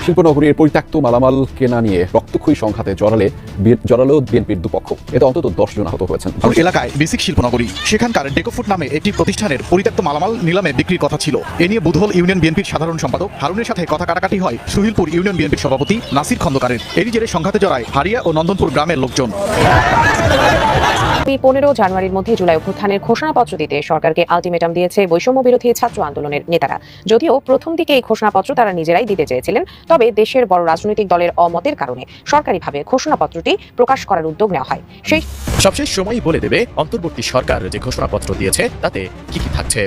শিল্পনগরীর পরিত্যক্ত মালামাল কেনা নিয়ে রক্তক্ষয়ী সংঘাতে জড়ালো বিএনপির দুপক্ষ। এতে অন্তত 10 জন আহত হয়েছেন। এলাকায় বেসিক শিল্পনগরী, সেখানকার ডেকোফুড নামে একটি প্রতিষ্ঠানের পরিত্যক্ত মালামাল নিলামে বিক্রির কথা ছিল। এ নিয়ে বুধহল ইউনিয়ন বিএনপির সাধারণ সম্পাদক হারুনের সাথে কথা কাটাকাটি হয় সুহিলপুর ইউনিয়ন বিএনপির সভাপতি নাসির খন্দকারের। এরই জেরে সংঘাতে জড়ায় হারিয়া ও নন্দনপুর গ্রামের লোকজন। 15 জানুয়ারির মধ্যে জুলাই অভ্যুত্থানের ঘোষণাপত্র দিতে সরকারকে আলটিমেটাম দিয়েছে বৈষম্য বিরোধী ছাত্র আন্দোলনের নেতারা। যদিও প্রথম দিকে এই ঘোষণাপত্র তারা নিজেরাই দিতে চেয়েছিলেন, তবে দেশের বড় রাজনৈতিক দলের অমতের কারণে সরকারিভাবে ঘোষণাপত্রটি প্রকাশ করার উদ্যোগ নেওয়া হয়। সেই সবশেষ সময়ই বলে দেবে অন্তর্বর্তী সরকার যে ঘোষণাপত্র দিয়েছে তাতে কি কি থাকছে।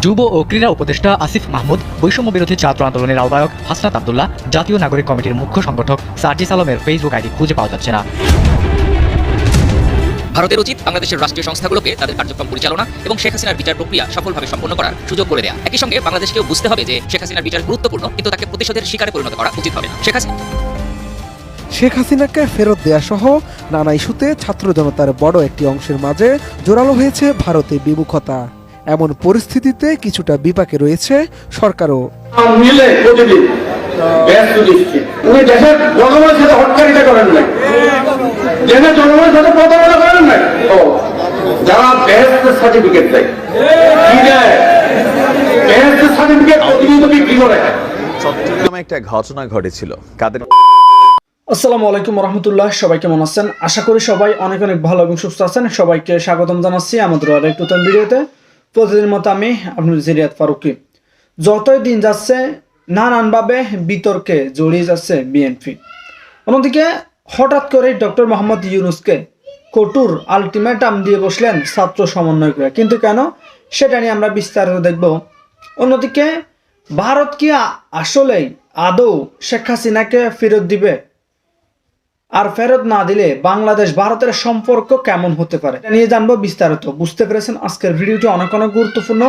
যুব ও ক্রীড়া উপদেষ্টা আসিফ মাহমুদ, বৈষম্য বিরোধী ছাত্র আন্দোলনের আহ্বায়ক হাসনাত আব্দুল্লাহ, জাতীয় নাগরিক কমিটির মুখ্য সংগঠক সার্জিস আলমের ফেসবুক আইডি খুঁজে পাওয়া যাচ্ছে না। ভারতের উচিত বাংলাদেশের রাষ্ট্রীয় সংস্থাগুলোকে তাদের কার্যক্রম পরিচালনা এবং শেখ হাসিনার বিচার প্রক্রিয়া সফলভাবে সম্পন্ন করার সুযোগ করে দেয়া। একই সঙ্গে বাংলাদেশকেও বুঝতে হবে যে শেখ হাসিনার বিচার গুরুত্বপূর্ণ, কিন্তু তাকে প্রতিশোধের শিকারে পরিণত করা উচিত হবে না। শেখ হাসিনাকে ফেরত দেয়া সহ নানা ইস্যুতে ছাত্র জনতার বড় একটি অংশের মাঝে জোরালো হয়েছে ভারতের বিমুখতা। এমন পরিস্থিতিতে কিছুটা বিপাকে রয়েছে সরকারও। চট্টগ্রামে একটা ঘটনা ঘটেছিল। আসসালামু আলাইকুম রহমতুল্লাহ, সবাই কেমন আছেন? আশা করি সবাই অনেক অনেক ভালো এবং সুস্থ আছেন। সবাইকে স্বাগতম জানাচ্ছি আমাদের আরেক নতুন ভিডিওতে। প্রতিদিন মতো আমি আপনার জিরিয়াত ফারুকি। যতই দিন যাচ্ছে নানানভাবে বিতর্কে জড়িয়ে যাচ্ছে বিএনপি। অন্যদিকে হঠাৎ করে ডক্টর মোহাম্মদ ইউনূসকে কঠোর আলটিমেটাম দিয়ে বসলেন ছাত্র সমন্বয়করা, কিন্তু কেন, সেটা নিয়ে আমরা বিস্তারিত দেখব। অন্যদিকে ভারত কি আসলেই আদৌ শেখ হাসিনাকে ফেরত দিবে? আর ফেরত না দিলে বাংলাদেশ ভারতের সম্পর্ক কেমন হতে পারে নিয়ে জানবো বিস্তারিত। বুঝতে পেরেছেন আজকের ভিডিওটি অনেক অনেক গুরুত্বপূর্ণ,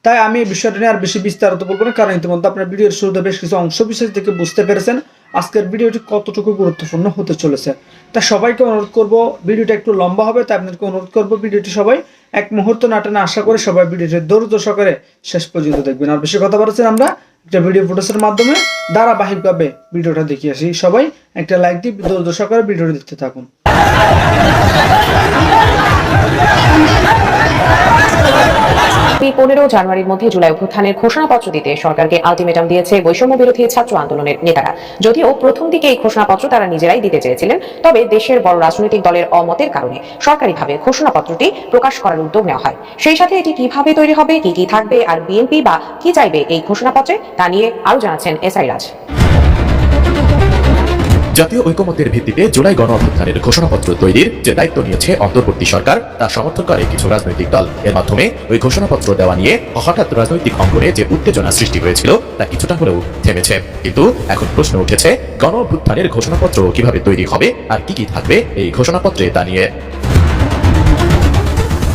তাই আমি এই বিষয়টা নিয়ে আর বেশি বিস্তারিত বলবো না, কারণ ইতিমধ্যে আপনার ভিডিওর শুরুতে বেশ কিছু অংশ বিশেষ থেকে বুঝতে পেরেছেন আজকের ভিডিওটি কতটুকু গুরুত্বপূর্ণ হতে চলেছে। তাই সবাইকে অনুরোধ করব, ভিডিওটা একটু লম্বা হবে, তাই আপনাদেরকে অনুরোধ করবো ভিডিওটি সবাই এক মুহূর্ত না টেনে আশা করি সবাই ভিডিওটি ধৈর্য সহকারে শেষ পর্যন্ত দেখবেন। আর বেশি কথা বলেছেন আমরা একটা ভিডিও ফুটেজের মাধ্যমে ধারাবাহিকভাবে ভিডিওটা দেখিয়ে আসি। সবাই একটা লাইক দিয়ে ধৈর্য সহকারে ভিডিওটি দেখতে থাকুন। 15 জানুয়ারির মধ্যে জুলাই অভ্যুত্থানের ঘোষণাপত্র দিতে সরকারকে আলটিমেটাম দিয়েছে বৈষম্য বিরোধী ছাত্র আন্দোলনের নেতারা। যদিও প্রথম দিকে এই ঘোষণাপত্র তারা নিজেরাই দিতে চেয়েছিলেন, তবে দেশের বড় রাজনৈতিক দলের অমতের কারণে সরকারিভাবে ঘোষণাপত্রটি প্রকাশ করার উদ্যোগ নেওয়া হয়। সেই সাথে এটি কিভাবে তৈরি হবে, কি কি থাকবে, আর বিএনপি বা কি চাইবে এই ঘোষণাপত্রে, তা নিয়ে আরো জানাচ্ছেন এসআই রাজ। জাতীয় ঐকমত্যের ভিত্তিতে জুলাই গণ অভ্যুত্থানের ঘোষণাপত্র তৈরির যে দায়িত্ব নিয়েছে অন্তর্বর্তী সরকার, তা সমর্থন করে কিছু রাজনৈতিক দল। এর মাধ্যমে ওই ঘোষণাপত্র দেওয়া নিয়ে হঠাৎ রাজনৈতিক অঙ্গনে যে উত্তেজনা সৃষ্টি হয়েছিল তা কিছুটা হলেও থেমেছে। কিন্তু এখন প্রশ্ন উঠেছে, গণ অভ্যুত্থানের ঘোষণাপত্র কিভাবে তৈরি হবে আর কি কি থাকবে এই ঘোষণাপত্রে তা নিয়ে।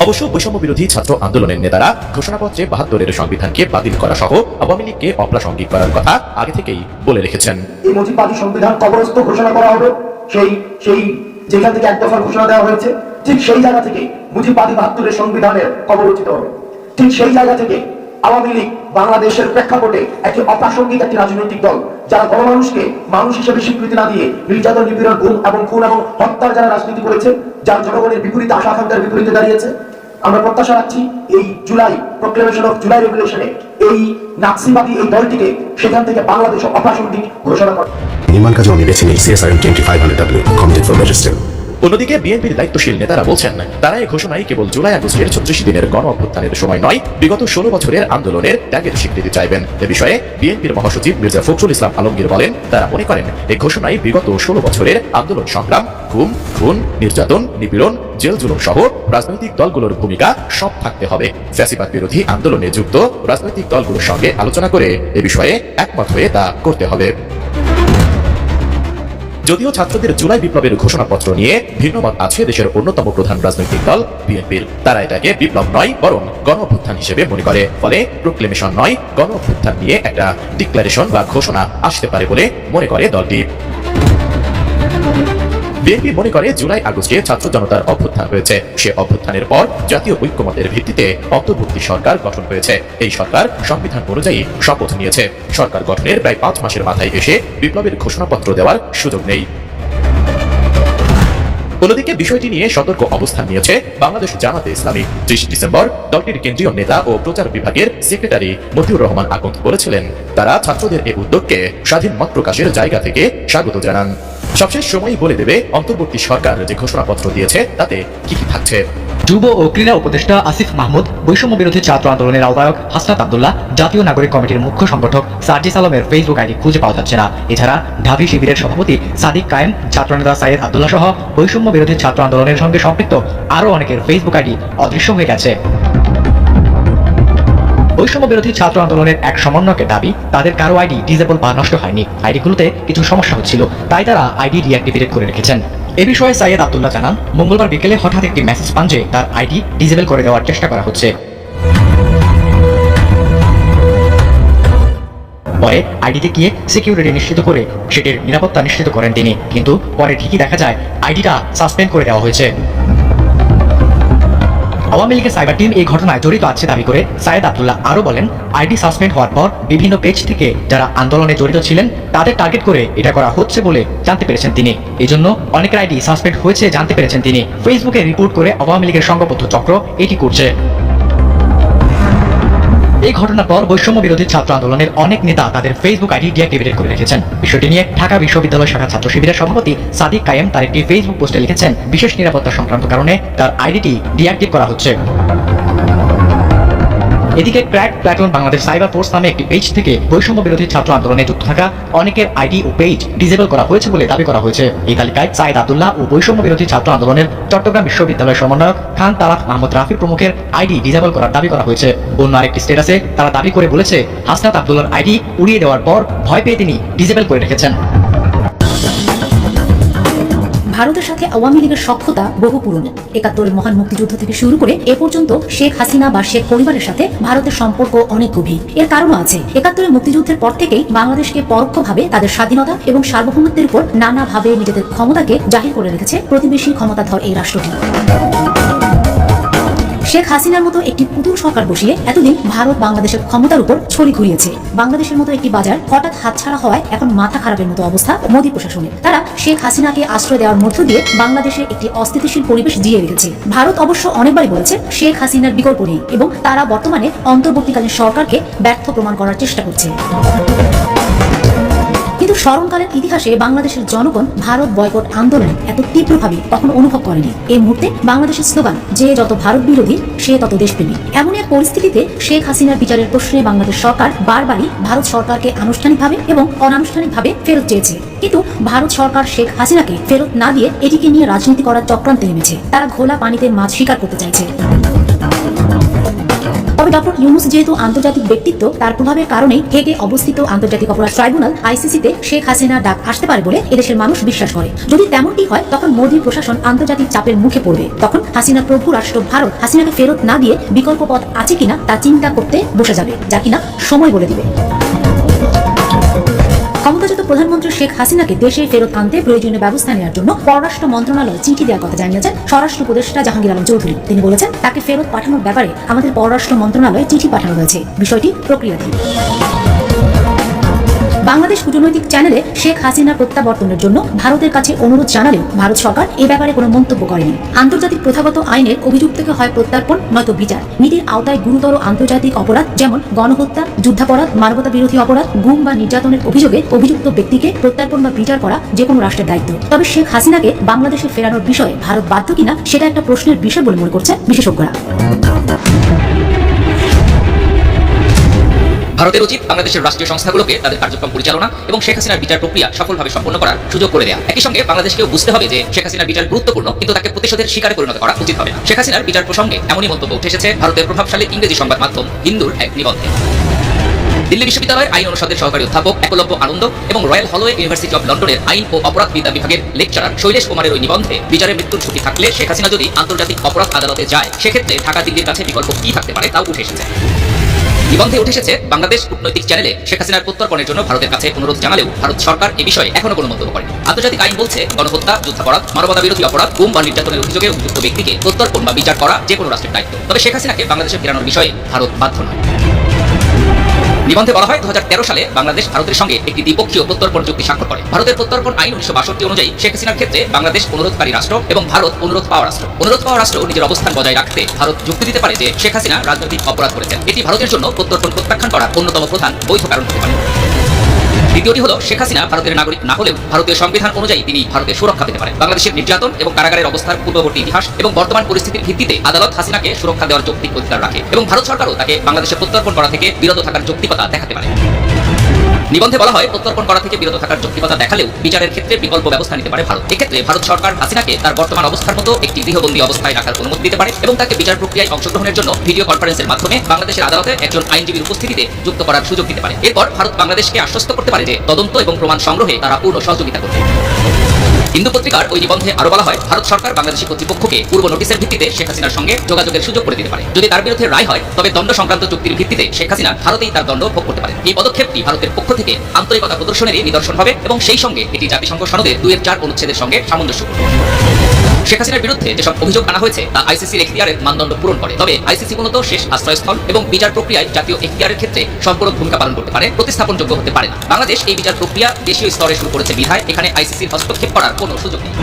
অবশ্য বৈষম্য বিরোধী ছাত্র আন্দোলনের নেতারা ঘোষণাপত্রে 72-এর সংবিধানকে বাতিল করা সহ আওয়ামী লীগকে অপ্রাসঙ্গিক করার কথা আগে থেকেই বলে রেখেছেন। এই মুজিববাদী সংবিধান কবরস্থ ঘোষণা করা হবে, সেই যেখান থেকে এক দফার ঘোষণা দেওয়া হয়েছে, ঠিক সেই জায়গা থেকে মুজিববাদী 72-এর সংবিধানের কবর রচিত হবে। ঠিক সেই জায়গা থেকে আওয়ামী লীগ বাংলাদেশের প্রেক্ষাপটে একটি অপ্রাসঙ্গিক একটি রাজনৈতিক দল, যারা গণমানুষকে মানুষ হিসেবে স্বীকৃতি না দিয়ে নির্যাতন, নিপীড়ন, গুম এবং খুন এবং হত্যার যারা রাজনীতি করেছে, যার জনগণের বিপরীতে আশা আকাঙ্ক্ষার বিপরীতে দাঁড়িয়েছে, আমরা প্রত্যাশা রাখছি এই জুলাই প্রক্লেমেশন অফ জুলাই রেগুলেশনে এই নাৎসিবাদী এই দলটিকে সেখান থেকে বাংলাদেশ অপ্রাসঙ্গিক ঘোষণা করে। নির্মাণ কাজে আমি বেছে নিই CSRM 2500W committed for better still. অন্যদিকে বিএনপির দায়িত্বশীল নেতারা বলছেন, তারা এই ঘোষণায় কেবল জুলাই আগস্টের 36 দিনের গণ অভ্যুত্থানের সময় নয়, বিগত 16 বছরের আন্দোলনের ত্যাগের স্বীকৃতি চাইবেন। এ বিষয়ে বিএনপির মহাসচিব মির্জা ফখরুল ইসলাম আলমগীর বলেন, তারা মনে করেন এই ঘোষণায় বিগত 16 বছরের আন্দোলন সংগ্রাম, গুম, খুন, নির্যাতন, নিপীড়ন, জেল জুলুম সহ রাজনৈতিক দলগুলোর ভূমিকা সব থাকতে হবে। ফ্যাসিবাদ বিরোধী আন্দোলনে যুক্ত রাজনৈতিক দলগুলোর সঙ্গে আলোচনা করে এ বিষয়ে একমত হয়ে তা করতে হবে। যদিও ছাত্রদের জুলাই বিপ্লবের ঘোষণাপত্র নিয়ে ভিন্নমত আছে দেশের অন্যতম প্রধান রাজনৈতিক দল বিএনপির। তারা এটাকে বিপ্লব নয় বরং গণ অভ্যুত্থান হিসেবে মনে করে। ফলে প্রোক্লেমেশন নয়, গণ অভ্যুত্থান নিয়ে একটা ডিক্লারেশন বা ঘোষণা আসতে পারে বলে মনে করে দলটি। বিএনপি মনে করে জুলাই আগস্টে ছাত্র জনতার অভ্যুত্থান হয়েছে, সে অভ্যুত্থানের পর জাতীয় ঐক্যমতের ভিত্তিতে অন্তর্বর্তী সরকার গঠন হয়েছে। এই সরকার সংবিধান অনুযায়ী শপথ নিয়েছে। সরকার গঠনের প্রায় 5 মাসের মাথায় এসে বিপ্লবের ঘোষণাপত্র দেওয়ার সুযোগ নেই। অন্যদিকে বিষয়টি নিয়ে সতর্ক অবস্থান নিয়েছে বাংলাদেশ জামাতে ইসলামী। 30 ডিসেম্বর দলটির কেন্দ্রীয় নেতা ও প্রচার বিভাগের সেক্রেটারি মতিউর রহমান আকন্দ বলেছিলেন, তারা ছাত্রদের এই উদ্যোগকে স্বাধীন মত প্রকাশের জায়গা থেকে স্বাগত জানান। সবশেষ সময়ই বলে দেবে অন্তর্বর্তী সরকার যে ঘোষণাপত্র দিয়েছে তাতে কি কি থাকছে। যুব ও ক্রীড়া উপদেষ্টা আসিফ মাহমুদ, বৈষম্য বিরোধী ছাত্র আন্দোলনের আহ্বায়ক হাসনাত আব্দুল্লাহ, জাতীয় নাগরিক কমিটির মুখ্য সংগঠক সার্জিস আলমের ফেসবুক আইডি খুঁজে পাওয়া যাচ্ছে না। এছাড়া ঢাবি শিবিরের সভাপতি সাদিক কায়েম, ছাত্রনেতা সাইয়েদ আব্দুল্লাহ সহ বৈষম্য বিরোধী ছাত্র আন্দোলনের সঙ্গে সম্পৃক্ত আরও অনেকের ফেসবুক আইডি অদৃশ্য হয়ে গেছে। বৈষম্য বিরোধী ছাত্র আন্দোলনের এক সমন্বয়কের দাবি, তাদের কারো আইডি ডিজেবল বা নষ্ট হয়নি, আইডিগুলোতে কিছু সমস্যা হচ্ছিল, তাই তারা আইডি ডিঅ্যাক্টিভেট করে রেখেছেন। এ বিষয়ে সাইয়েদ আব্দুল্লাহ জানান, মঙ্গলবার বিকেলে হঠাৎ একটি মেসেজ পান যে তার আইডি ডিজেবল করে দেওয়ার চেষ্টা করা হচ্ছে। পরে আইডিতে গিয়ে সিকিউরিটি নিশ্চিত করে সেটির নিরাপত্তা নিশ্চিত করেন তিনি, কিন্তু পরে ঠিকই দেখা যায় আইডিটা সাসপেন্ড করে দেওয়া হয়েছে। আওয়ামী লীগের সাইবার টিম এই ঘটনায় জড়িত আছে দাবি করে সাইয়েদ আব্দুল্লাহ আরও বলেন, আইডি সাসপেন্ড হওয়ার পর বিভিন্ন পেজ থেকে যারা আন্দোলনে জড়িত ছিলেন তাদের টার্গেট করে এটা করা হচ্ছে বলে জানতে পেরেছেন তিনি। এই জন্য অনেকের আইডি সাসপেন্ড হয়েছে জানতে পেরেছেন তিনি। ফেসবুকে রিপোর্ট করে আওয়ামী লীগের সংঘবদ্ধ চক্র এটি করছে। এই ঘটনার পর বৈষম্য বিরোধী ছাত্র আন্দোলনের অনেক নেতা তাদের ফেসবুক আইডি ডিঅ্যাক্টিভেট করে রেখেছেন। বিষয়টি নিয়ে ঢাকা বিশ্ববিদ্যালয় শাখা ছাত্র শিবিরের সভাপতি সাদিক কায়েম তার একটি ফেসবুক পোস্টে লিখেছেন, বিশেষ নিরাপত্তা সংক্রান্ত কারণে তার আইডিটি ডিঅ্যাক্টিভ করা হচ্ছে। এদিকে crack platoon Bangladesh cyber force নামে একটি পেজ থেকে বৈষম্য বিরোধী ছাত্র আন্দোলনে যুক্ত থাকা অনেকের আইডি ও পেজ ডিজেবল করা হয়েছে বলে দাবি করা হয়েছে। এই তালিকায় সাইয়েদ আব্দুল্লাহ ও বৈষম্য বিরোধী ছাত্র আন্দোলনের চট্টগ্রাম বিশ্ববিদ্যালয়ের সমন্বয়ক খান তালাত মাহমুদ রাফি প্রমুখের আইডি ডিজেবল করার দাবি করা হয়েছে। অন্য আরেকটি স্ট্যাটাসে তারা দাবি করে বলেছে, হাসনাত আব্দুল্লাহর আইডি উড়িয়ে দেওয়ার পর ভয় পেয়ে তিনি ডিজেবল করে রেখেছেন। ভারতের সাথে আওয়ামী লীগের সখ্যতা বহু পুরনো। ৭১-এর মহান মুক্তিযুদ্ধ থেকে শুরু করে এ পর্যন্ত শেখ হাসিনা বা শেখ পরিবারের সাথে ভারতের সম্পর্ক অনেক গভীর। এর কারণও আছে, ৭১-এর মুক্তিযুদ্ধের পর থেকেই বাংলাদেশকে পরোক্ষভাবে তাদের স্বাধীনতা এবং সার্বভৌমত্বের উপর নানাভাবে নিজেদের ক্ষমতাকে জাহির করে রেখেছে প্রতিবেশী ক্ষমতাধর এই রাষ্ট্রটি। শেখ হাসিনার মতো একটি পুতুল সরকার বসিয়ে এতদিন ভারত বাংলাদেশের ক্ষমতার উপর ছড়ি ঘুরিয়েছে। বাংলাদেশের মতো একটি বাজার হঠাৎ হাতছাড়া হওয়ায় এখন মাথা খারাপের মতো অবস্থা মোদী প্রশাসনের। তারা শেখ হাসিনাকে আশ্রয় দেওয়ার মধ্য দিয়ে বাংলাদেশে একটি অস্থিতিশীল পরিবেশ জিয়ে রেখেছে। ভারত অবশ্য অনেকবারই বলেছে শেখ হাসিনার বিকল্প নেই এবং তারা বর্তমানে অন্তর্বর্তীকালীন সরকারকে ব্যর্থ প্রমাণ করার চেষ্টা করছে। কিন্তু স্মরণকালের ইতিহাসে বাংলাদেশের জনগণ ভারত বয়কট আন্দোলন এত তীব্রভাবে কখনো অনুভব করেনি। এই মুহূর্তে বাংলাদেশের স্লোগান, যে যত ভারত বিরোধী সে তত দেশপ্রেমী। এমন এক পরিস্থিতিতে শেখ হাসিনার বিচারের প্রশ্নে বাংলাদেশ সরকার বারবারই ভারত সরকারকে আনুষ্ঠানিকভাবে এবং অনানুষ্ঠানিকভাবে ফেরত চেয়েছে, কিন্তু ভারত সরকার শেখ হাসিনাকে ফেরত না দিয়ে এটিকে নিয়ে রাজনীতি করার চক্রান্তে নেমেছে। তারা ঘোলা পানিতে মাছ শিকার করতে চাইছে। তবে ডক্টর ইউনূস যেহেতু আন্তর্জাতিক ব্যক্তিত্ব, তার প্রভাবের কারণেই হেগে অবস্থিত আন্তর্জাতিক অপরাধ ট্রাইব্যুনাল আইসিসিতে শেখ হাসিনার ডাক আসতে পারে বলে এদেশের মানুষ বিশ্বাস করে। যদি তেমনটি হয় তখন মোদী প্রশাসন আন্তর্জাতিক চাপের মুখে পড়বে। তখন হাসিনার প্রভু রাষ্ট্র ভারত হাসিনাকে ফেরত না দিয়ে বিকল্প পথ আছে কিনা তা চিন্তা করতে বসে যাবে, যা কিনা সময় বলে দিবে। ক্ষমতাচ্যুত প্রধানমন্ত্রী শেখ হাসিনাকে দেশে ফেরত আনতে প্রয়োজনীয় ব্যবস্থা নেওয়ার জন্য পররাষ্ট্র মন্ত্রণালয় চিঠি দেওয়ার কথা জানিয়েছেন স্বরাষ্ট্র উপদেষ্টা জাহাঙ্গীর আলম চৌধুরী। তিনি বলেছেন, তাকে ফেরত পাঠানোর ব্যাপারে আমাদের পররাষ্ট্র মন্ত্রণালয়ে চিঠি পাঠানো হয়েছে, বিষয়টি প্রক্রিয়াধীন। বাংলাদেশ কূটনৈতিক চ্যানেলে শেখ হাসিনা প্রত্যাবর্তনের জন্য ভারতের কাছে অনুরোধ জানালেও ভারত সরকার এ ব্যাপারে কোনো মন্তব্য করেনি। আন্তর্জাতিক প্রথাগত আইনের অভিযুক্তকে হয় প্রত্যার্পণ নয়তো বিচার। নীতির আওতায় গুরুতর আন্তর্জাতিক অপরাধ যেমন গণহত্যা, যুদ্ধাপরাধ, মানবতা বিরোধী অপরাধ, গুম বা নির্যাতনের অভিযোগে অভিযুক্ত ব্যক্তিকে প্রত্যার্পণ বা বিচার করা যে কোনো রাষ্ট্রের দায়িত্ব। তবে শেখ হাসিনাকে বাংলাদেশে ফেরানোর বিষয়ে ভারত বাধ্য কিনা সেটা একটা প্রশ্নের বিষয় বলে মনে করছেন বিশেষজ্ঞরা। ভারতের উচিত বাংলাদেশের রাষ্ট্রীয় সংস্থাগুলোকে তাদের কার্যক্রম পরিচালনা এবং শেখ হাসিনার বিচার প্রক্রিয়া সফলভাবে সম্পন্ন করার সুযোগ করে দেয়া। একই সঙ্গে বাংলাদেশকেও বুঝতে হবে যে শেখ হাসিনার বিচার গুরুত্বপূর্ণ, কিন্তু তাকে প্রতিশোধের শিকারে পরিণত করা উচিত হবে না। শেখ হাসিনার বিচার প্রসঙ্গে এমনই মন্তব্য উঠে এসেছে ভারতের প্রভাবশালী ইংরেজি সংবাদ মাধ্যম হিন্দুর এক নিবন্ধে। দিল্লি বিশ্ববিদ্যালয়ের আইন অনুষদের সহকারী অধ্যাপক একলব্য আনন্দ এবং রয়্যাল হলওয়ে ইউনিভার্সিটি অব লন্ডনের আইন ও অপরাধ বিদ্যা বিভাগের লেকচারার শৈলেশ কুমারের ওই নিবন্ধে বিচারে মৃত্যুর ঝুঁকি থাকলে শেখ হাসিনা যদি আন্তর্জাতিক অপরাধ আদালতে যায়, সেক্ষেত্রে ঢাকা দিল্লির কাছে বিকল্প কি থাকতে পারে তাও উঠে এসেছে। নিবন্ধে উঠে এসেছে, বাংলাদেশ কূটনৈতিক চ্যানেলে শেখ হাসিনার প্রত্যর্পণের জন্য ভারতের কাছে অনুরোধ জানালেও ভারত সরকার এ বিষয়ে এখনো কোনো মন্তব্য করেনি। আন্তর্জাতিক আইন বলছে, গণহত্যা, যুদ্ধাপরাধ, মানবতা বিরোধী অপরাধ, গুম বা নির্যাতনের অভিযোগে অভিযুক্ত ব্যক্তিকে প্রত্যর্পণ বা বিচার করা যে কোনো রাষ্ট্রের দায়িত্ব। তবে শেখ হাসিনাকে বাংলাদেশে ফেরানোর বিষয়ে ভারত বাধ্য নয়। নিবন্ধে বলা হয়, 2013 সালে বাংলাদেশ ভারতের সঙ্গে একটি দ্বিপক্ষীয় প্রত্যর্পণ চুক্তি স্বাক্ষর করে। ভারতের প্রত্যর্পণ আইন 1962 অনুযায়ী শেখ হাসিনার ক্ষেত্রে বাংলাদেশ অনুরোধকারী রাষ্ট্র এবং ভারত অনুরোধ পাওয়া রাষ্ট্র। অনুরোধ পাওয়া রাষ্ট্র নিজের অবস্থান বজায় রাখতে ভারত যুক্তি দিতে পারে যে শেখ হাসিনা রাজনৈতিক অপরাধ করেছেন। এটি ভারতের জন্য প্রত্যর্পণ প্রত্যাখ্যান করার অন্যতম প্রধান বৈধ কারণ হতে পারে। দ্বিতীয়টি হলো, শেখ হাসিনা ভারতের নাগরিক না হলেও ভারতীয় সংবিধান অনুযায়ী তিনি ভারতের সুরক্ষা পেতে পারেন। বাংলাদেশের নির্যাতন এবং কারাগারের অবস্থার পূর্ববর্তী ইতিহাস এবং বর্তমান পরিস্থিতির ভিত্তিতে আদালত হাসিনাকে সুরক্ষা দেওয়ার যৌক্তিক অধিকার রাখে এবং ভারত সরকারও তাকে বাংলাদেশে প্রত্যর্পণ করা থেকে বিরত থাকার যৌক্তিকতা দেখাতে পারে। নিবন্ধে বলা হয়, প্রত্যর্পণ করা থেকে বিরত থাকার যৌক্তিকতা দেখালেও বিচারের ক্ষেত্রে বিকল্প ব্যবস্থা নিতে পারে ভারত। এক্ষেত্রে ভারত সরকার হাসিনাকে তার বর্তমান অবস্থার মতো একটি গৃহবন্দী অবস্থায় রাখার অনুমতি দিতে পারে এবং তাকে বিচার প্রক্রিয়ায় অংশগ্রহণের জন্য ভিডিও কনফারেন্সের মাধ্যমে বাংলাদেশের আদালতে একজন আইনজীবীর উপস্থিতিতে যুক্ত করার সুযোগ দিতে পারে। এরপর ভারত বাংলাদেশকে আশ্বস্ত করতে পারে যে তদন্ত এবং প্রমাণ সংগ্রহে তারা পূর্ণ সহযোগিতা করবে। হিন্দু পত্রিকার ওই নিবন্ধে আরো বলা হয়, ভারত সরকার বাংলাদেশি কর্তৃপক্ষকে পূর্ব নোটিশের ভিত্তিতে শেখ হাসিনার সঙ্গে যোগাযোগের সুযোগ করে দিতে পারে। যদি তার বিরুদ্ধে রায় হয়, তবে দণ্ড সংক্রান্ত চুক্তির ভিত্তিতে শেখ হাসিনা ভারতেই তার দণ্ড ভোগ করতে পারে। এই পদক্ষেপটি ভারতের পক্ষ থেকে আন্তরিকতা প্রদর্শনেরই নিদর্শন হবে এবং সেই সঙ্গে এটি জাতিসংঘ সনদের 2-4 অনুচ্ছেদের সঙ্গে সামঞ্জস্যপূর্ণ। শেখ হাসিনার বিরুদ্ধে যেসব অভিযোগ আনা হয়েছে তা আইসিসির এখতিয়ারের মানদণ্ড পূরণ করে। তবে আইসিসি মূলত শেষ আশ্রয়স্থল এবং বিচার প্রক্রিয়ায় জাতীয় এখতিয়ারের ক্ষেত্রে সম্পূরক ভূমিকা পালন করতে পারে, প্রতিস্থাপনযোগ্য হতে পারে না। বাংলাদেশ এই বিচার প্রক্রিয়া দেশীয় স্তরে শুরু করেছে বিধায় এখানে আইসিসির হস্তক্ষেপ করার কোনো সুযোগ নেই।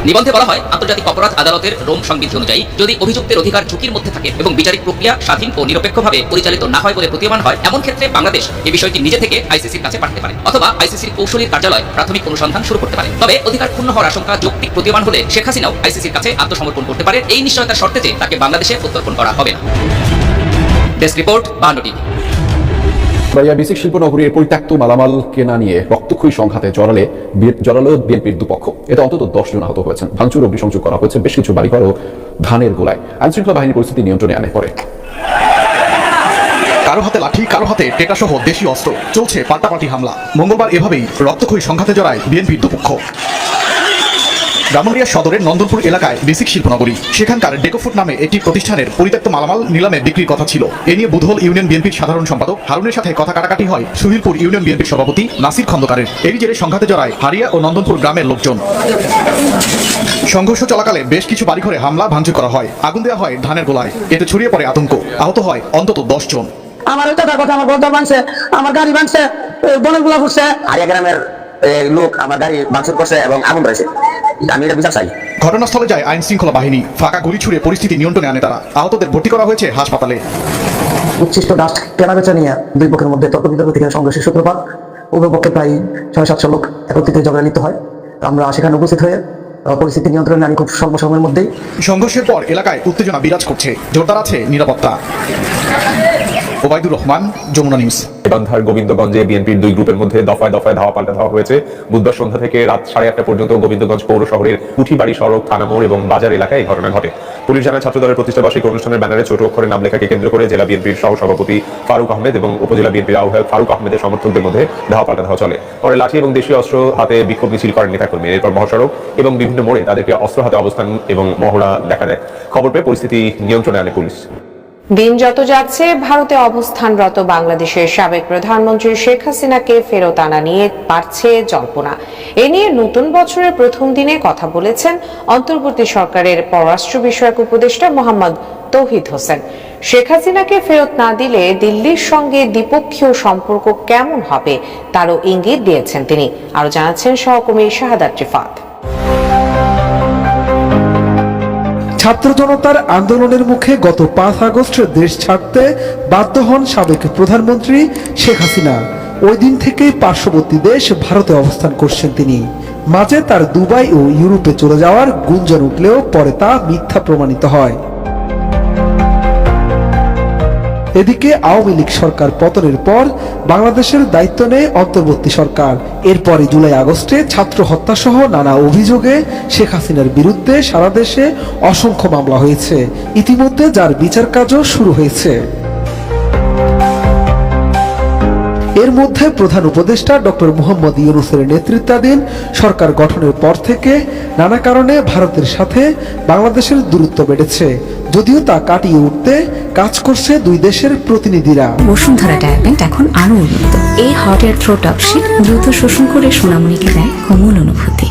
নিবন্ধে বলা হয়, আন্তর্জাতিক অপরাধ আদালতের রোম সংবিধি অনুযায়ী যদি অভিযুক্তের অধিকার ঝুঁকির মধ্যে থাকে এবং বিচারিক প্রক্রিয়া স্বাধীন ও নিরপেক্ষভাবে পরিচালিত না হয় বলে প্রতীয়মান হয়, এমন ক্ষেত্রে বাংলাদেশ এই বিষয়টি নিজে থেকে আইসিসির কাছে পাঠাতে পারে অথবা আইসিসির কৌশলীর কার্যালয় প্রাথমিক অনুসন্ধান শুরু করতে পারে। তবে অধিকার ক্ষুণ্ণ হওয়ার আশঙ্কা যৌক্তিক প্রতীয়মান হলে শেখ হাসিনাও আইসিসির কাছে আত্মসমর্পণ করতে পারে, এই নিশ্চয়তার শর্তে যে তাকে বাংলাদেশে প্রত্যর্পণ করা হবে না। Desk report, 52 TV. বিসিক শিল্পনগরীর পরিত্যক্ত মালামাল কেনা নিয়ে রক্তক্ষয়ী সংঘাতে জড়ালো বিএনপির দুপক্ষ। এতে অন্তত 10 জন আহত হয়েছেন। ভাঙচুর ও অগ্নিসংযোগ করা হয়েছে বেশ কিছু বাড়িঘর ও ধানের গোলায়। আইনশৃঙ্খলা বাহিনী পরিস্থিতি নিয়ন্ত্রণে আনে পরে। কারো হাতে লাঠি, কারো হাতে টেটা সহ দেশীয় অস্ত্র, চলছে পাল্টাপাল্টি হামলা। মঙ্গলবার এভাবেই রক্তক্ষয়ী সংঘাতে জড়ায় বিএনপির দুপক্ষ। ব্রাহ্মণবাড়িয়া সদরের নন্দনপুর এলাকায় বেসিক শিল্পনগরী, সেখানকার ডেকোফুড নামে একটি প্রতিষ্ঠানের পরিত্যক্ত মালামাল নিলামে বিক্রির কথা ছিল। এ নিয়ে বুধল ইউনিয়ন বিএনপির সাধারণ সম্পাদক হারুনের সাথে কথা কাটাকাটি হয় সুহিলপুর ইউনিয়ন বিএনপির সভাপতি নাসির খন্দকারের। এরই জেরে সংঘাতে জড়ায় হারিয়া ও নন্দনপুর গ্রামের লোকজন। সংঘর্ষ চলাকালে বেশ কিছু বাড়িঘরে হামলা ভাঙচুর করা হয়, আগুন দেওয়া হয় ধানের গোলায়। এতে ছড়িয়ে পড়ে আতঙ্ক, আহত হয় অন্তত 10 জন। আমার কথা আমার বন্ধ ভাঙছে, আমার গাড়ি ভাঙছে, বনের গুলা ফুটছে। হারিয়া গ্রামের লোক আমার গাড়ি ভাঙচুর করছে এবং আগুন ধরেছে। আমি এটা বিচার চাই। ঘটনাস্থলে যায় আইন শৃঙ্খলা বাহিনী, ফাঁকা গুলি ছুড়ে পরিস্থিতি নিয়ন্ত্রণে আনে তারা। আহতদের ভর্তি করা হয়েছে হাসপাতালে। উচ্ছিষ্ট ডাস্ট কেনাবেচা নিয়ে দুই পক্ষের মধ্যে তর্ক বিতর্ক থেকে সংঘর্ষের সূত্রপাত। উভয় পক্ষে প্রায় 600-700 লোক একত্রিত ঝগড়া লিপ্ত হয়। আমরা সেখানে উপস্থিত হয়ে পরিস্থিতি নিয়ন্ত্রণে আনি খুব স্বল্প সময়ের মধ্যেই। সংঘর্ষের পর এলাকায় উত্তেজনা বিরাজ করছে, জোরদার আছে নিরাপত্তা। ওবায়দুর রহমান, যমুনা নিউজ। বান্ধার গোবিন্দগঞ্জে বিএনপির দুই গ্রুপের মধ্যে দফায় দফায় ধাওয়া পাল্টা ধাওয়া হয়েছে। বুধবার সন্ধ্যা থেকে রাত 8:30 পর্যন্ত গোবিন্দগঞ্জ পৌর শহরের কুঠিবাড়ি সড়ক, থানামোড় এবং বাজার এলাকায় এই ঘটনা ঘটে। পুলিশ জানায়, ছাত্রদলের প্রতিষ্ঠাবার্ষিকী অনুষ্ঠানের ব্যানারে ছোট অক্ষরে নাম লেখাকে কেন্দ্র করে জেলা বিএনপির সহ সভাপতি ফারুক আহমেদ এবং উপজেলা বিএনপির আহ্বায়ক ফারুক আহমেদের সমর্থকদের মধ্যে ধাওয়া পাল্টা ধাওয়া চলে। পরে লাঠি এবং দেশীয় অস্ত্র হাতে বিক্ষোভ মিছিল করেন নেতাকর্মী। এরপর মহাসড়ক এবং বিভিন্ন মোড়ে তাদেরকে অস্ত্র হাতে অবস্থান এবং মহড়া দেখা দেয়। খবর পেয়ে পরিস্থিতি নিয়ন্ত্রণে আনে পুলিশ। দিন যত যাচ্ছে, ভারতে অবস্থানরত বাংলাদেশের সাবেক প্রধানমন্ত্রী শেখ হাসিনাকে ফেরত আনা নিয়ে বাড়ছে জল্পনা। এ নিয়ে নতুন বছরের প্রথম দিনে কথা বলেছেন অন্তর্বর্তী সরকারের পররাষ্ট্র বিষয়ক উপদেষ্টা মোহাম্মদ তৌহিদ হোসেন। শেখ হাসিনাকে ফেরত না দিলে দিল্লির সঙ্গে দ্বিপক্ষীয় সম্পর্ক কেমন হবে তারও ইঙ্গিত দিয়েছেন তিনি। আরো জানাচ্ছেন সহকর্মী শাহাদাত রিফাত। ছাত্র জনতার আন্দোলনের মুখে গত 5 আগস্ট দেশ ছাড়তে বাধ্য হন সাবেক প্রধানমন্ত্রী শেখ হাসিনা। ওই দিন থেকেই পার্শ্ববর্তী দেশ ভারতে অবস্থান করছেন তিনি। মাঝে তার দুবাই ও ইউরোপে চলে যাওয়ার গুঞ্জন উঠলেও পরে তা মিথ্যা প্রমাণিত হয়। এদিকে আওয়ামী লীগ সরকার পতনের পর বাংলাদেশের দায়িত্ব নেয় অন্তর্বর্তী সরকার। এরপরে জুলাই আগস্টে ছাত্র হত্যা সহ নানা অভিযোগে শেখ হাসিনার বিরুদ্ধে সারা দেশে অসংখ্য মামলা হয়েছে, ইতিমধ্যে যার বিচার কাজও শুরু হয়েছে। এর মধ্যে প্রধান উপদেষ্টা ডক্টর মোহাম্মদ ইউনূসের নেতৃত্বাধীন সরকার গঠনের পর থেকে নানা কারণে ভারতের সাথে বাংলাদেশের দূরত্ব বেড়েছে। যদিও তা কাটিয়ে উঠতে কাজ করছে দুই দেশের প্রতিনিধিরা। বসুন্ধরা ডায়াপেন্ট এখন আরো উন্নত। এই হট এয়ার থ্রো টপশিট দ্রুত শোষণ করে সোনামণিকে দেয় কোমল অনুভূতি।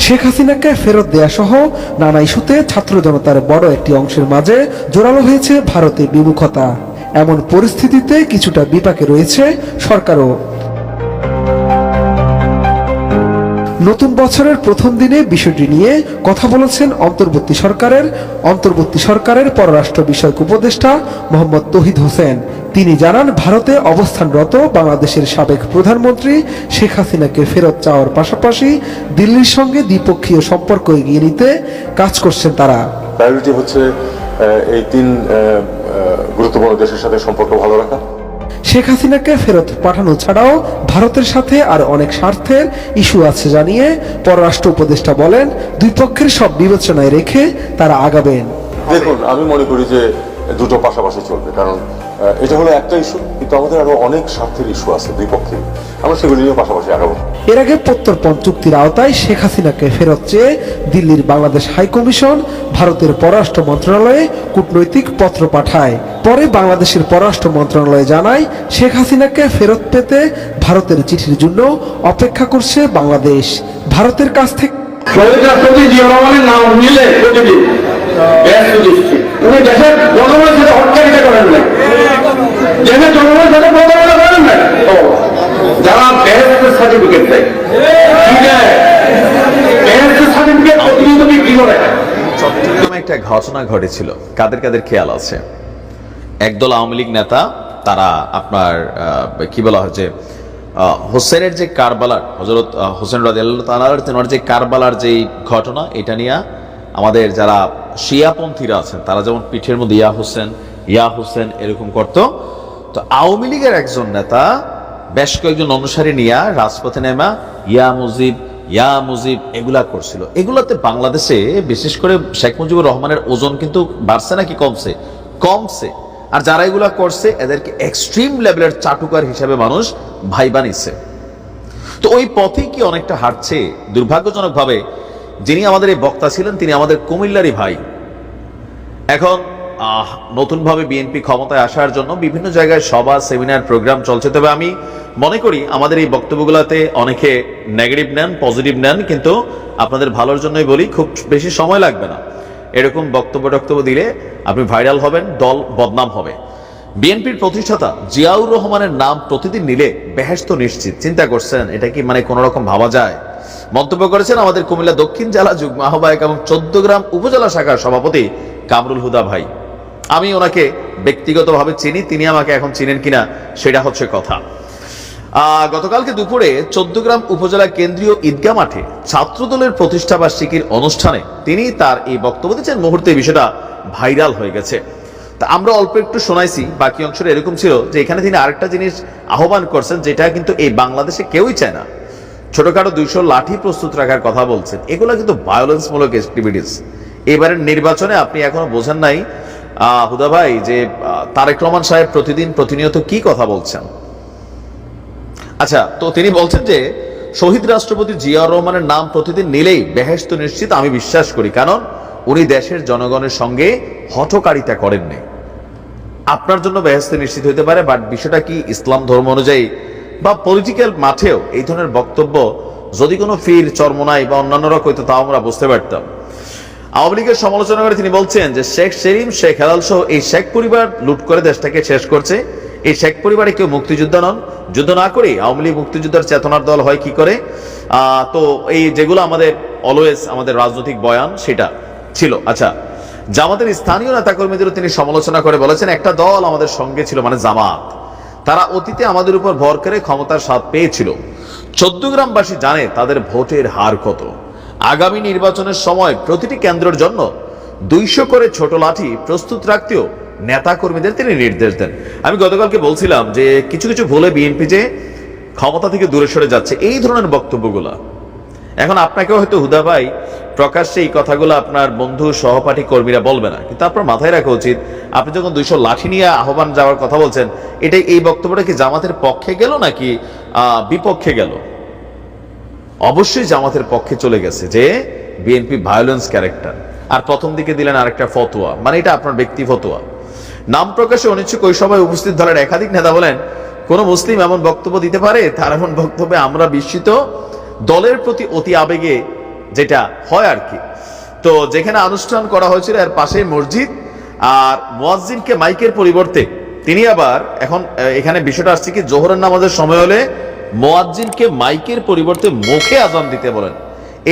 শেখ হাসিনাকে ফেরত দেয়া সহ নানা ইস্যুতে ছাত্র জনতার বড় একটি অংশের মাঝে জোরালো হয়েছে ভারতের বিমুখতা। এমন পরিস্থিতিতে কিছুটা বিপাকে রয়েছে সরকারও। নতুন বছরের প্রথম দিনে বিষয়টি নিয়ে কথা বলেছেন অন্তর্বর্তী সরকারের পররাষ্ট্র বিষয়ক উপদেষ্টা মোহাম্মদ তৌহিদ হোসেন। তিনি জানান, ভারতে অবস্থানরত বাংলাদেশের সাবেক প্রধানমন্ত্রী শেখ হাসিনাকে ফেরত চাওয়ার পাশাপাশি দিল্লির সঙ্গে দ্বিপক্ষীয় সম্পর্ক এগিয়ে নিতে কাজ করছেন তারা। প্রায়োরিটি হচ্ছে এই তিন গুরুত্বপূর্ণ দেশের সাথে সম্পর্ক ভালো রাখা। শেখ হাসিনাকে ফেরত পাঠানো ছাড়াও ভারতের সাথে আর অনেক স্বার্থের ইস্যু আছে জানিয়ে পররাষ্ট্র উপদেষ্টা বলেন, দুই পক্ষের সব বিবেচনায় রেখে তারা আগাবেন। দেখুন, আমি মনে করি যে দুটো পাশাপাশি চলবে, কারণ এটা হলো একটা ইস্যু, কিন্তু আমাদের আরো অনেক স্বার্থের ইস্যু আছে দুই পক্ষে, আমরা সেগুলি নিয়ে পাশাপাশি আগাবো। এর আগে প্রত্যর্পণ চুক্তির আওতায় শেখ হাসিনাকে ফেরত চেয়ে দিল্লির বাংলাদেশ হাইকমিশন ভারতের পররাষ্ট্র মন্ত্রণালয়ে কূটনৈতিক পত্র পাঠায়। পরে বাংলাদেশের পররাষ্ট্র মন্ত্রণালয় জানায়, শেখ হাসিনাকে ফেরত পেতে ভারতের চিঠির জন্য অপেক্ষা করছে বাংলাদেশ। ভারতের কাছ থেকে শহীদ রাষ্ট্রপতি জিয়া রহমানের নাম নিলে প্রতিদিন উনি দেশের জনগণের সাথে হটকারিতা করেন নাই, দেশের জনগণের সাথে প্রতারণা করেন নাই। যারা বেহেস্তের সার্টিফিকেট দেয়, বেহেস্তের সার্টিফিকেট অতিরিক্ত বিক্রি করে। চট্টগ্রামে একটা ঘটনা ঘটেছিল, কাদের কাদের খেয়াল আছে? একদল আওয়ামী লীগ নেতা, তারা আপনার কি বলা হয় যে হোসেনের যে কারবালার, হযরত হোসেন রাদিয়াল্লাহু তাআলা তেনার যে কারবালার যে ঘটনা, এটা নিয়ে আমাদের যারা শিয়াপন্থীরা আছেন তারা যেমন পিঠের মধ্যে ইয়া হোসেন এরকম করত। তো আওয়ামী লীগের একজন নেতা বেশ কয়েকজন অনুসারী নিয়ে রাজপথে নেমা ইয়া মুজিব এগুলা করছিল। এগুলাতে বাংলাদেশে বিশেষ করে শেখ মুজিবুর রহমানের ওজন কিন্তু বাড়ছে নাকি কমছে। আর যারা এগুলা করছে এদেরকে এক্সট্রিম লেভেলের চাটুকার হিসাবে মানুষ ভাই বানিয়েছে। তো ওই পথে কি অনেকটা হাঁটছে দুর্ভাগ্যজনকভাবে যিনি আমাদের এই বক্তা ছিলেন, তিনি আমাদের কুমিল্লারই ভাই। এখন নতুনভাবে বিএনপি ক্ষমতায় আসার জন্য বিভিন্ন জায়গায় সভা, সেমিনার, প্রোগ্রাম চলছে। তবে আমি মনে করি আমাদের এই বক্তব্যগুলোতে অনেকে নেগেটিভ নেন, পজিটিভ নেন, কিন্তু আপনাদের ভালোর জন্যই বলি, খুব বেশি সময় লাগবে না। এরকম বক্তব্য দিলে আপনি ভাইরাল হবেন, দল বদনাম হবে। বিএনপির প্রতিষ্ঠাতা জিয়াউর রহমানের নাম প্রতিদিন নিলে বেহেশত নিশ্চিত। চিন্তা করছেন এটা কি মানে কোন রকম ভাবা যায়? মন্তব্য করেছেন আমাদের কুমিল্লা দক্ষিণ জেলা যুগ্ম আহ্বায়ক এবং 14 গ্রাম উপজেলা শাখার সভাপতি কামরুল হুদা ভাই। আমি ওনাকে ব্যক্তিগতভাবে চিনি, তিনি আমাকে এখন চিনেন কিনা সেটা হচ্ছে কথা। গতকালকে দুপুরে 14 গ্রাম উপজেলা কেন্দ্রীয় ঈদগাহ মাঠে ছাত্রদলের প্রতিষ্ঠা বার্ষিকীর অনুষ্ঠানে তিনি তার এই বক্তব্য দিচ্ছেন। মুহূর্তে বিষয়টা ভাইরাল হয়ে গেছে। তা আমরা অল্প একটু শোনাইছি, বাকি অংশটা এরকম ছিল যে এখানে তিনি আরেকটা জিনিস আহ্বান করছেন, যেটা কিন্তু এই বাংলাদেশে কেউই চায় না। ছোটখাটো 200 লাঠি প্রস্তুত রাখার কথা বলছেন। এগুলো কিন্তু ভায়োলেন্স মূলক অ্যাক্টিভিটিস। এবারের নির্বাচনে আপনি এখনো বোঝেন নাই হুদা ভাই যে তারেক রহমান সাহেব প্রতিনিয়ত কি কথা বলছেন। আচ্ছা, তো তিনি বলছেন যে শহীদ রাষ্ট্রপতি জিয়াউর রহমানের নাম প্রতিদিন নিলেই বেহেশত নিশ্চিত। আমি বিশ্বাস করি, কারণ উনি দেশের জনগণের সঙ্গে হঠকারিতা করেননি। আপনার জন্য বেহেশত নিশ্চিত হইতে পারে, বাট বিষয়টা কি ইসলাম ধর্ম অনুযায়ী বা পলিটিক্যাল মাঠেও এই ধরনের বক্তব্য যদি কোনো ফির চরমনাই বা অন্যান্যরা কইতো তাও আমরা বুঝতে পারতাম। আওয়ামী লীগের সমালোচনা করে তিনি বলছেন যে শেখ সেলিম, শেখ হেলাল সহ এই শেখ পরিবার লুট করে দেশটাকে শেষ করছে। এই শেখ পরিবারে কেউ মুক্তিযোদ্ধা নন। যুদ্ধ না করে আওয়ামী লীগ মুক্তিযোদ্ধার চেতনার দল হয় কি করে? তো এই যেগুলো আমাদের অলওয়েজ আমাদের রাজনৈতিক বয়ান সেটা ছিল। আচ্ছা, জামাতের স্থানীয় নেতাকর্মীদেরও তিনি সমালোচনা করে বলেছেন একটা দল আমাদের সঙ্গে ছিল, মানে জামাত। তারা অতীতে আমাদের উপর ভর করে ক্ষমতার স্বাদ পেয়েছিল। 14 গ্রামবাসী জানে তাদের ভোটের হার কত। আগামী নির্বাচনের সময় প্রতিটি কেন্দ্রের জন্য 200 করে ছোট লাঠি প্রস্তুত রাখতেও নেতা কর্মীদের তিনি নির্দেশ দেন। আমি গতকালকে বলছিলাম যে কিছু ভুলে বিএনপি যে ক্ষমতা থেকে দূরে সরে যাচ্ছে, এই ধরনের বক্তব্যগুলা এখন আপনাকেও হয়তো হুদা ভাই প্রকাশ্যে এই কথাগুলো আপনার বন্ধু সহপাঠী কর্মীরা বলবে না, কিন্তু আপনার মাথায় রাখা উচিত আপনি যখন 200 লাঠি নিয়ে আহ্বান যাওয়ার কথা বলছেন, এই বক্তব্যটা কি জামাতের পক্ষে গেল নাকি বিপক্ষে গেল? অবশ্যই জামাতের পক্ষে চলে গেছে যে বিএনপি ভায়োলেন্স ক্যারেক্টার, আর প্রথম দিকে দিলেন আরেকটা ফতোয়া, মানে এটা আপনার ব্যক্তি ফতোয়া। নাম প্রকাশে অনিচ্ছুক ওই সভায় উপস্থিত দলের একাধিক নেতা বলেন, কোন মুসলিম এমন বক্তব্য দিতে পারে? তার এমন বক্তব্যে আমরা বিস্মিত, দলের প্রতি অতি আবেগে যেটা হয় আর কি। তো যেখানে অনুষ্ঠান করা হয়েছিল এর পাশেই মসজিদ, আর মুয়াজ্জিনকে মাইকের পরিবর্তে তিনি আবার এখন এখানে বিষয়টা আসছে কি, জোহরের নামাজের সময় হলে মুয়াজ্জিনকে মাইকের পরিবর্তে মুখে আজান দিতে বলেন।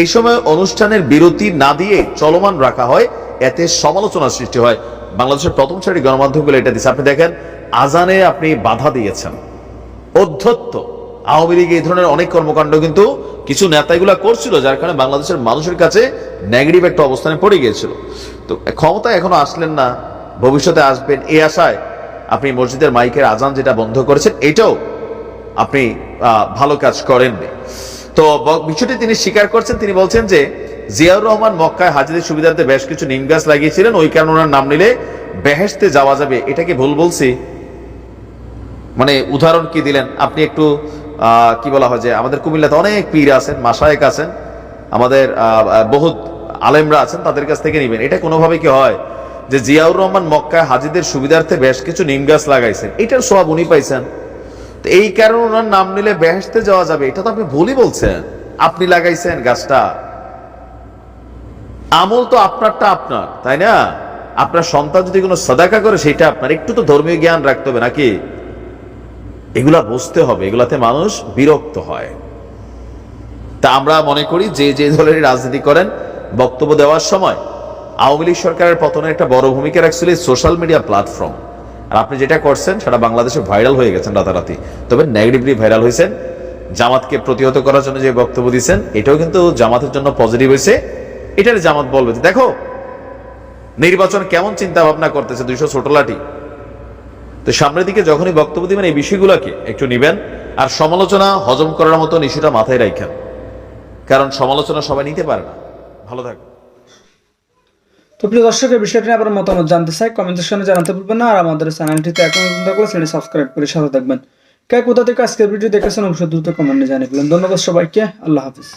এই সময় অনুষ্ঠানের বিরতি না দিয়ে চলমান রাখা হয়, এতে সমালোচনার সৃষ্টি হয়। বাংলাদেশের প্রথম সারির গণমাধ্যমগুলো এটা দিচ্ছে। আপনি দেখেন আজানে আপনি বাধা দিয়েছেন, অধ্যত্ত আওয়ামী লীগ এই ধরনের অনেক কর্মকাণ্ড কিন্তু কিছু নেতা এগুলা করছিল, যার কারণে বাংলাদেশের মানুষের কাছে নেগেটিভ একটা অবস্থানে পড়ে গিয়েছিল। তো ক্ষমতায় এখনো আসলেন না, ভবিষ্যতে আসবেন এই আশায় আপনি মসজিদের মাইকের আজান যেটা বন্ধ করেছেন, এটাও আপনি ভালো কাজ করেননি। তো বিষয়টি তিনি স্বীকার করছেন। তিনি বলছেন যে জিয়াউর রহমান মক্কায় হাজিদের সুবিধার্থে বেশ কিছু নিম গাছ লাগিয়েছিলেন, ওই কারণে ওনার নাম নিলে বেহেশতে যাওয়া যাবে। এটা কি ভুল বলছি? মানে উদাহরণ কি দিলেন আপনি একটু কি বলা হয় যে আমাদের কুমিল্লাতে অনেক পীর আছেন, মাশায়েখ আছেন, আমাদের বহুত আলেমরা আছেন, তাদের কাছ থেকে নিবেন। এটা কোনোভাবে কি হয় যে জিয়াউর রহমান মক্কায় হাজিদের সুবিধার্থে বেশ কিছু নিম গাছ লাগাইছেন, এটার সওয়াব উনি পাইছেন, তো এই কারণে ওনার নাম নিলে বেহেশতে যাওয়া যাবে, এটা তো আপনি ভুলই বলছেন। আপনি লাগাইছেন গাছটা, আমল তো আপনারটা আপনার, তাই না? আপনার সন্তান যদি কোনো সাদাকা করে সেটা আপনার, একটু তো ধর্মীয় জ্ঞান রাখতে হবে নাকি? এগুলা বুঝতে হবে, এগুলাতে মানুষ বিরক্ত হয়। তা আমরা মনে করি যে যে দলের রাজনীতি করেন, বক্তব্য দেওয়ার সময় আওয়ামী লীগ সরকারের পতনে একটা বড় ভূমিকা রাখছিল সোশ্যাল মিডিয়া প্ল্যাটফর্ম। আর আপনি যেটা করছেন সেটা বাংলাদেশে ভাইরাল হয়ে গেছেন রাতারাতি, তবে নেগেটিভলি ভাইরাল হয়েছেন। জামাতকে প্রতিহত করার জন্য যে বক্তব্য দিচ্ছেন এটাও কিন্তু জামাতের জন্য পজিটিভ হয়েছে। এটার জামাত বলবে দেখো নির্বাচন কেমন চিন্তা ভাবনা করতেছে 216 লাঠি। তো সামনের দিকে যখনই বক্তব্য দিবেন এই বিষয়গুলোকে একটু নিবেন, আর সমালোচনা হজম করার মতো ইস্যুটা মাথায় রাখেন, কারণ সমালোচনা সবাই নিতে পারে না। ভালো থাকবেন। তো প্রিয় দর্শক, এই বিষয়টি নিয়ে আপনার মতামত জানতে চাই, কমেন্ট সেকশনে জানাতে ভুলবেন না। আর আমাদের চ্যানেলটিতে এখন নতুন থাকলে চ্যানেল সাবস্ক্রাইব করে সাথে থাকবেন। কে কোথা থেকে আজকের ভিডিও দেখেছেন অবশ্যই দ্রুত কমেন্টে জানিয়ে ফেলেন। ধন্যবাদ সবাইকে, আল্লাহ হাফিজ।